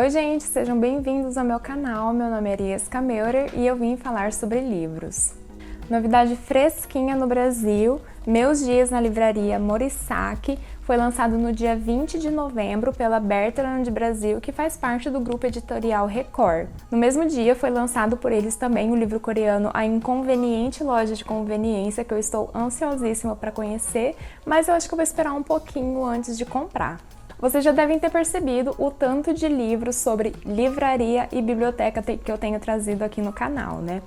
Oi gente, sejam bem-vindos ao meu canal, meu nome é Ariesca Meurer e eu vim falar sobre livros. Novidade fresquinha no Brasil, Meus Dias na Livraria Morisaque, foi lançado no dia 20 de novembro pela Bertrand Brasil, que faz parte do grupo editorial Record. No mesmo dia foi lançado por eles também o livro coreano A Inconveniente Loja de Conveniência, que eu estou ansiosíssima para conhecer, mas eu acho que eu vou esperar um pouquinho antes de comprar. Vocês já devem ter percebido o tanto de livros sobre livraria e biblioteca que eu tenho trazido aqui no canal, né?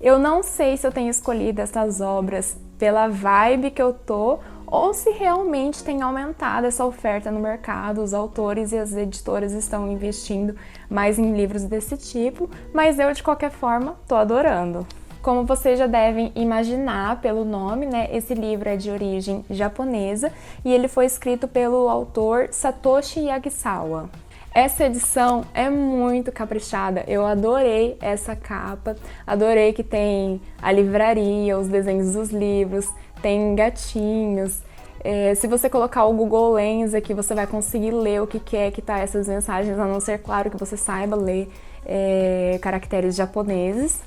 Eu não sei se eu tenho escolhido essas obras pela vibe que eu tô ou se realmente tem aumentado essa oferta no mercado, os autores e as editoras estão investindo mais em livros desse tipo, mas eu de qualquer forma tô adorando. Como vocês já devem imaginar pelo nome, né, esse livro é de origem japonesa e ele foi escrito pelo autor Satoshi Yagisawa. Essa edição é muito caprichada, eu adorei essa capa, adorei que tem a livraria, os desenhos dos livros, tem gatinhos. Se você colocar o Google Lens aqui, você vai conseguir ler o que é que tá essas mensagens, a não ser, claro, que você saiba ler caracteres japoneses.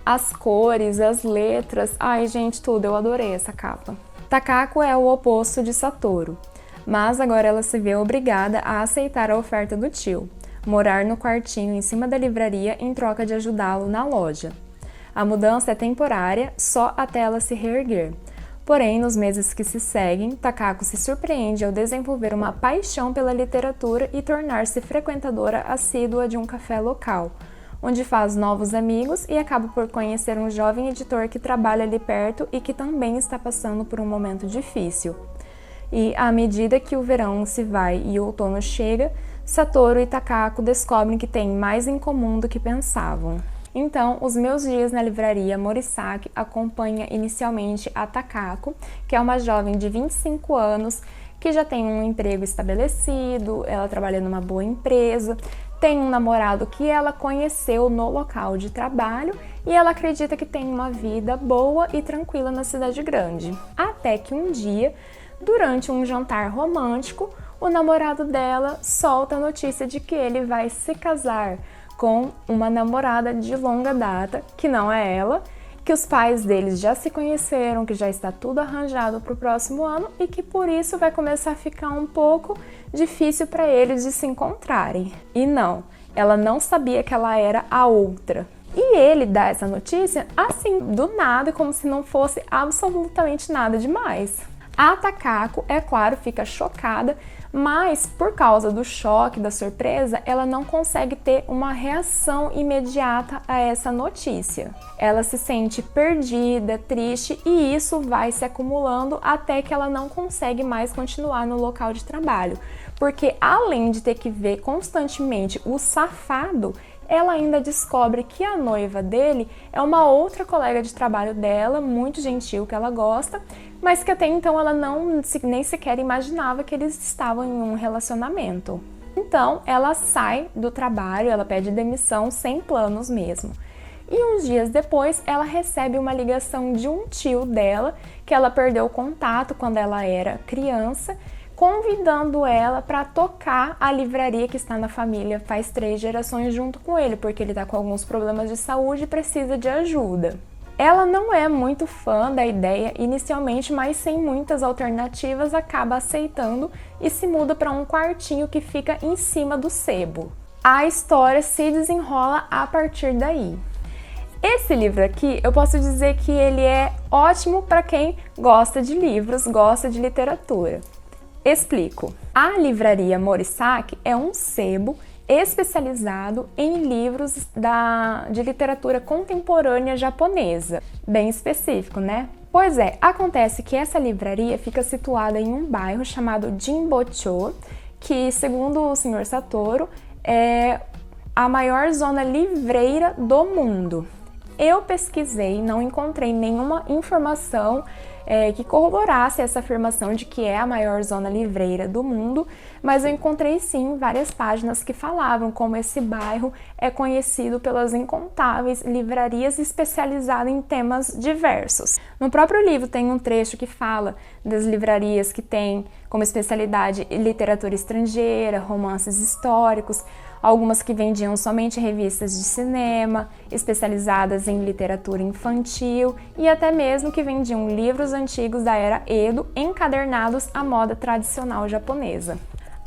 As cores, as letras, ai gente, tudo, eu adorei essa capa. Takako é o oposto de Satoru, mas agora ela se vê obrigada a aceitar a oferta do tio, morar no quartinho em cima da livraria em troca de ajudá-lo na loja. A mudança é temporária, só até ela se reerguer. Porém, nos meses que se seguem, Takako se surpreende ao desenvolver uma paixão pela literatura e tornar-se frequentadora assídua de um café local, onde faz novos amigos e acaba por conhecer um jovem editor que trabalha ali perto e que também está passando por um momento difícil. E à medida que o verão se vai e o outono chega, Satoru e Takako descobrem que têm mais em comum do que pensavam. Então, Os Meus Dias na Livraria Morisaque acompanha inicialmente a Takako, que é uma jovem de 25 anos, que já tem um emprego estabelecido, ela trabalha numa boa empresa, tem um namorado que ela conheceu no local de trabalho e ela acredita que tem uma vida boa e tranquila na cidade grande. Até que um dia, durante um jantar romântico, o namorado dela solta a notícia de que ele vai se casar com uma namorada de longa data, que não é ela, que os pais deles já se conheceram, que já está tudo arranjado para o próximo ano e que por isso vai começar a ficar um pouco difícil para eles de se encontrarem. E não, ela não sabia que ela era a outra. E ele dá essa notícia assim, do nada, como se não fosse absolutamente nada demais. A Takako, é claro, fica chocada, mas por causa do choque, da surpresa, ela não consegue ter uma reação imediata a essa notícia. Ela se sente perdida, triste e isso vai se acumulando até que ela não consegue mais continuar no local de trabalho. Porque além de ter que ver constantemente o safado, ela ainda descobre que a noiva dele é uma outra colega de trabalho dela, muito gentil, que ela gosta, mas que até então ela nem sequer imaginava que eles estavam em um relacionamento. Então ela sai do trabalho, ela pede demissão sem planos mesmo. E uns dias depois ela recebe uma ligação de um tio dela, que ela perdeu o contato quando ela era criança, convidando ela para tocar a livraria que está na família faz 3 gerações junto com ele, porque ele está com alguns problemas de saúde e precisa de ajuda. Ela não é muito fã da ideia inicialmente, mas sem muitas alternativas acaba aceitando e se muda para um quartinho que fica em cima do sebo. A história se desenrola a partir daí. Esse livro aqui, eu posso dizer que ele é ótimo para quem gosta de livros, gosta de literatura. Explico. A Livraria Morisaque é um sebo especializado em livros de literatura contemporânea japonesa. Bem específico, né? Pois é, acontece que essa livraria fica situada em um bairro chamado Jinbocho, que, segundo o Sr. Satoru, é a maior zona livreira do mundo. Eu pesquisei, não encontrei nenhuma informação que corroborasse essa afirmação de que é a maior zona livreira do mundo, mas eu encontrei sim várias páginas que falavam como esse bairro é conhecido pelas incontáveis livrarias especializadas em temas diversos. No próprio livro tem um trecho que fala das livrarias que têm como especialidade literatura estrangeira, romances históricos, algumas que vendiam somente revistas de cinema, especializadas em literatura infantil e até mesmo que vendiam livros antigos da era Edo encadernados à moda tradicional japonesa.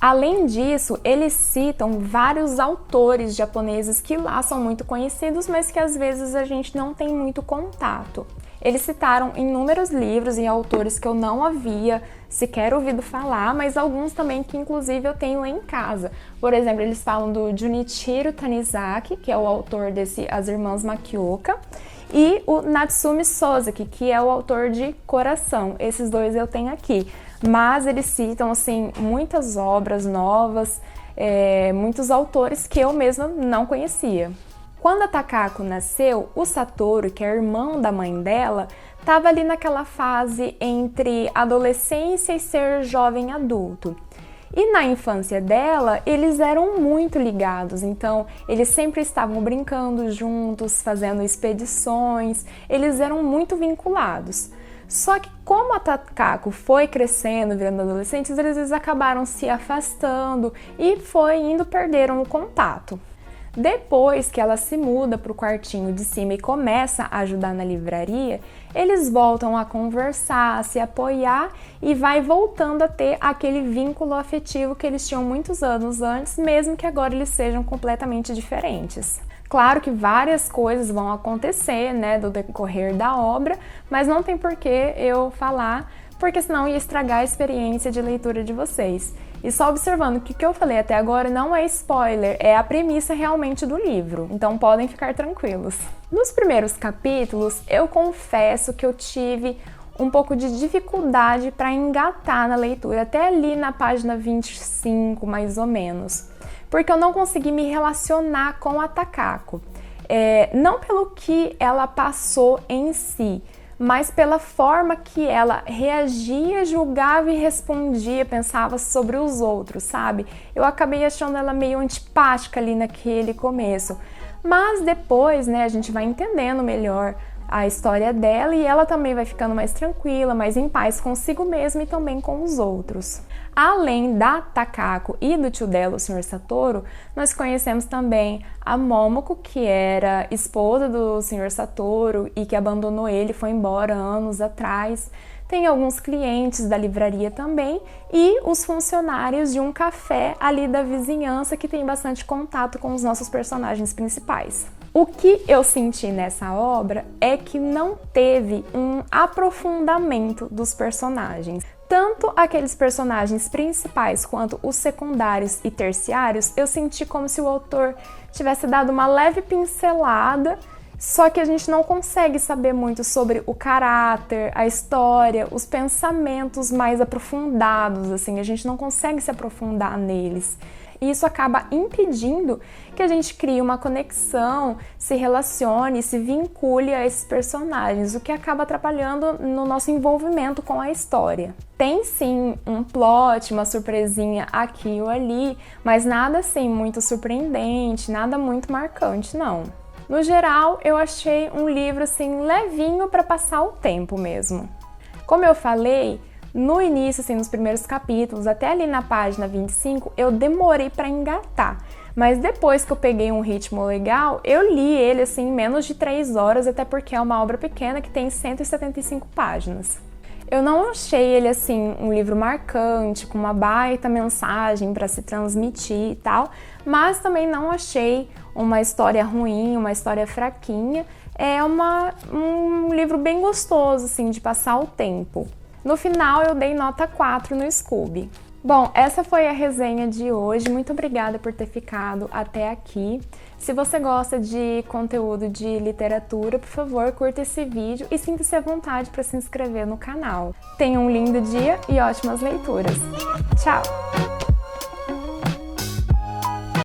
Além disso, eles citam vários autores japoneses que lá são muito conhecidos, mas que às vezes a gente não tem muito contato. Eles citaram inúmeros livros e autores que eu não havia sequer ouvido falar, mas alguns também que inclusive eu tenho em casa. Por exemplo, eles falam do Junichiro Tanizaki, que é o autor desse As Irmãs Makioka, e o Natsumi Soseki, que é o autor de Coração. Esses dois eu tenho aqui. Mas eles citam assim muitas obras novas, muitos autores que eu mesma não conhecia. Quando a Takako nasceu, o Satoru, que é irmão da mãe dela, estava ali naquela fase entre adolescência e ser jovem adulto. E na infância dela, eles eram muito ligados, então eles sempre estavam brincando juntos, fazendo expedições, eles eram muito vinculados. Só que como a Takako foi crescendo, virando adolescentes, eles acabaram se afastando e perderam o contato. Depois que ela se muda para o quartinho de cima e começa a ajudar na livraria, eles voltam a conversar, a se apoiar e vai voltando a ter aquele vínculo afetivo que eles tinham muitos anos antes, mesmo que agora eles sejam completamente diferentes. Claro que várias coisas vão acontecer, do decorrer da obra, mas não tem por que eu falar, porque senão ia estragar a experiência de leitura de vocês. E só observando que o que eu falei até agora não é spoiler, é a premissa realmente do livro, então podem ficar tranquilos. Nos primeiros capítulos, eu confesso que eu tive um pouco de dificuldade para engatar na leitura, até ali na página 25, mais ou menos, porque eu não consegui me relacionar com a Takako. Não pelo que ela passou em si, mas pela forma que ela reagia, julgava e respondia, pensava sobre os outros, sabe? Eu acabei achando ela meio antipática ali naquele começo. Mas depois, a gente vai entendendo melhor a história dela e ela também vai ficando mais tranquila, mais em paz consigo mesma e também com os outros. Além da Takako e do tio dela, o Sr. Satoru, nós conhecemos também a Momoko, que era esposa do Sr. Satoru e que abandonou ele, foi embora anos atrás. Tem alguns clientes da livraria também e os funcionários de um café ali da vizinhança que tem bastante contato com os nossos personagens principais. O que eu senti nessa obra é que não teve um aprofundamento dos personagens. Tanto aqueles personagens principais quanto os secundários e terciários, eu senti como se o autor tivesse dado uma leve pincelada, só que a gente não consegue saber muito sobre o caráter, a história, os pensamentos mais aprofundados, assim, a gente não consegue se aprofundar neles. E isso acaba impedindo que a gente crie uma conexão, se relacione, se vincule a esses personagens, o que acaba atrapalhando no nosso envolvimento com a história. Tem sim um plot, uma surpresinha aqui ou ali, mas nada assim muito surpreendente, nada muito marcante, não. No geral, eu achei um livro assim levinho para passar o tempo mesmo. Como eu falei, no início, assim, nos primeiros capítulos, até ali na página 25, eu demorei para engatar. Mas depois que eu peguei um ritmo legal, eu li ele assim em menos de 3 horas, até porque é uma obra pequena que tem 175 páginas. Eu não achei ele assim um livro marcante, com uma baita mensagem para se transmitir e tal, mas também não achei uma história ruim, uma história fraquinha. É um livro bem gostoso assim de passar o tempo. No final eu dei nota 4 no Scooby. Bom, essa foi a resenha de hoje. Muito obrigada por ter ficado até aqui. Se você gosta de conteúdo de literatura, por favor, curta esse vídeo e sinta-se à vontade para se inscrever no canal. Tenha um lindo dia e ótimas leituras. Tchau!